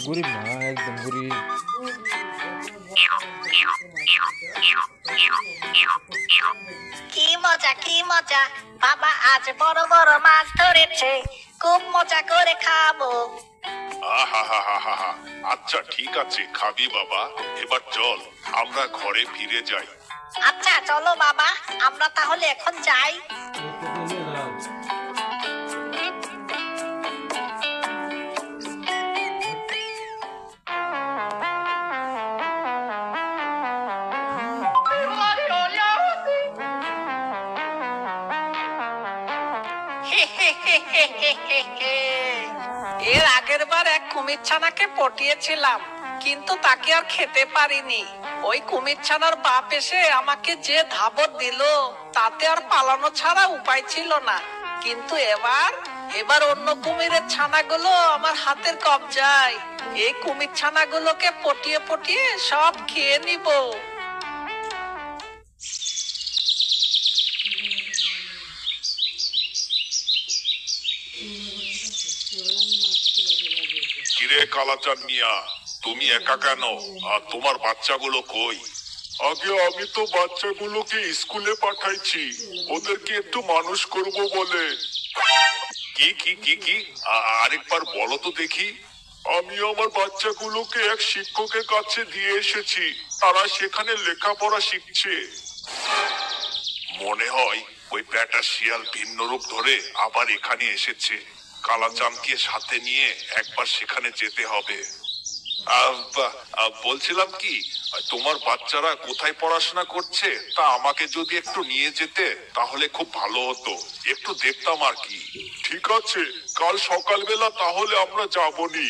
গরিব না, একদম গরিব। কি মজা কি মজা, বাবা আজ বড় বড় মাছ ধরেছে, খুব মজা করে খাবো। আহা, আচ্ছা ঠিক আছে, খাবি বাবা। এবার চল আমরা ঘরে ফিরে যাই। আচ্ছা চলো বাবা, আমরা তাহলে এখন যাই। এর আগের বার এক কুমির ছানাকে পটিয়েছিলাম, কিন্তু তাকে আর খেতে পারিনি। ওই কুমির ছানার বাপ এসে আমাকে যে ধাবত দিল, তাতে আর পালানো ছাড়া উপায় ছিল না। কিন্তু এবার অন্য কুমিরের ছানাগুলো আমার হাতের কবজায়। এই কুমির ছানাগুলোকে পটিয়ে পটিয়ে সব খেয়ে নিব। কিরে কালাচাঁদ মিয়া, তুমি একা কেন? আর তোমার বাচ্চাগুলো কই? আগে আমি তো বাচ্চাগুলোকে স্কুলে পাঠাইছি, ওদেরকে একটু মানুষ করব বলে। কি কি কি কি আরেকবার বলো তো দেখি। আমি আমার বাচ্চাগুলোকে এক শিক্ষকের কাছে দিয়ে এসেছি, তারা সেখানে লেখাপড়া শিখছে। মনে হয় ওই ব্যাটা শিয়াল ভিন্ন রূপ ধরে আবার এখানে এসেছে। কালাচাঁদকে সাথে নিয়ে একবার সেখানে যেতে হবে। বলছিলাম কি, তোমার বাচ্চারা কোথায় পড়াশোনা করছে তা আমাকে যদি একটু নিয়ে যেতে তাহলে খুব ভালো হতো, একটু দেখতাম আর কি। ঠিক আছে, কাল সকালবেলা তাহলে আমরা যাবনি।